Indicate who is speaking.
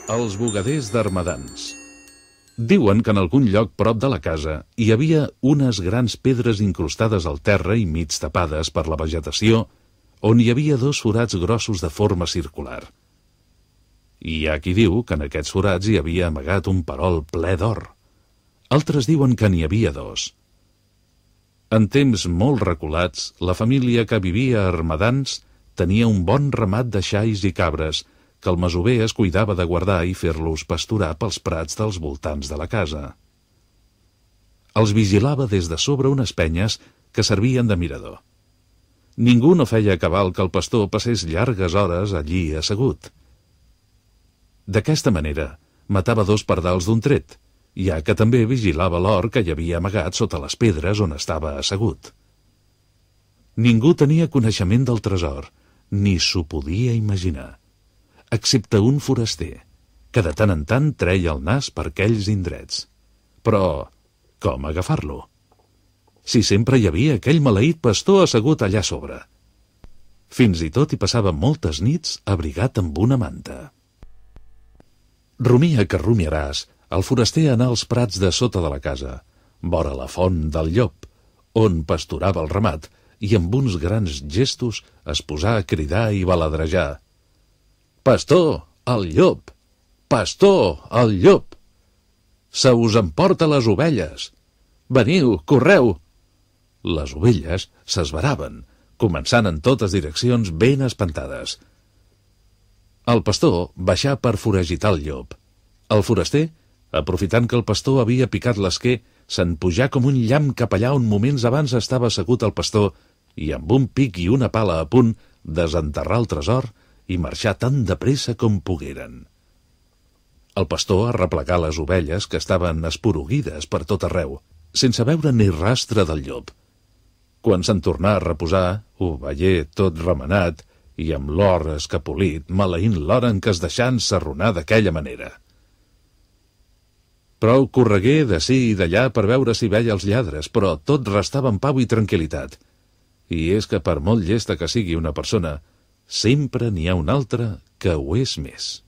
Speaker 1: Els bugaders d'Armadans. Diuen que en algun lloc prop de la casa hi havia unes grans pedres incrustades al terra i mig tapades per la vegetació, on hi havia dos forats grossos de forma circular. Hi ha qui diu que en aquests forats hi havia amagat un perol ple d'or. Altres diuen que n'hi havia dos. En temps molt reculats, la família que vivia a Armadans tenia un bon ramat de xais i cabres que el masover es cuidava de guardar i fer-los pasturar pels prats dels voltants de la casa. Els vigilava des de sobre unes penyes que servien de mirador. Ningú no feia cabal que el pastor passés llargues hores allí assegut. D'aquesta manera, matava dos pardals d'un tret, ja que també vigilava l'or que hi havia amagat sota les pedres on estava assegut. Ningú tenia coneixement del tresor, ni s'ho podia imaginar, excepte un foraster, que de tant en tant treia el nas per aquells indrets. Però, com agafar-lo? Si sempre hi havia aquell maleït pastor assegut allà sobre. Fins i tot hi passava moltes nits abrigat amb una manta. Rumia que rumiaràs, el foraster anà als prats de sota de la casa, vora la font del llop, on pasturava el ramat, i amb uns grans gestos es posà a cridar i baladrejar. «Pastor, el llop! Pastor, el llop! Se us emporta les ovelles! Veniu, correu!» Les ovelles s'esveraven, començant en totes direccions ben espantades. El pastor baixà per foragitar el llop. El foraster, aprofitant que el pastor havia picat l'esquer, se'n pujà com un llamp cap allà on moments abans estava assegut el pastor i amb un pic i una pala a punt desenterrar el tresor i marxar tan de pressa com pogueren. El pastor arreplegà les ovelles que estaven esporuguides per tot arreu, sense veure ni rastre del llop. Quan se'n tornà a reposar, ho veié tot remenat i amb l'or escapolit, maleint l'hora en què es deixà ensarronar d'aquella manera. Prou corregué d'ací i d'allà per veure si veia els lladres, però tot restava en pau i tranquil·litat. I és que per molt llesta que sigui una persona, sempre n'hi ha una altra que ho és més.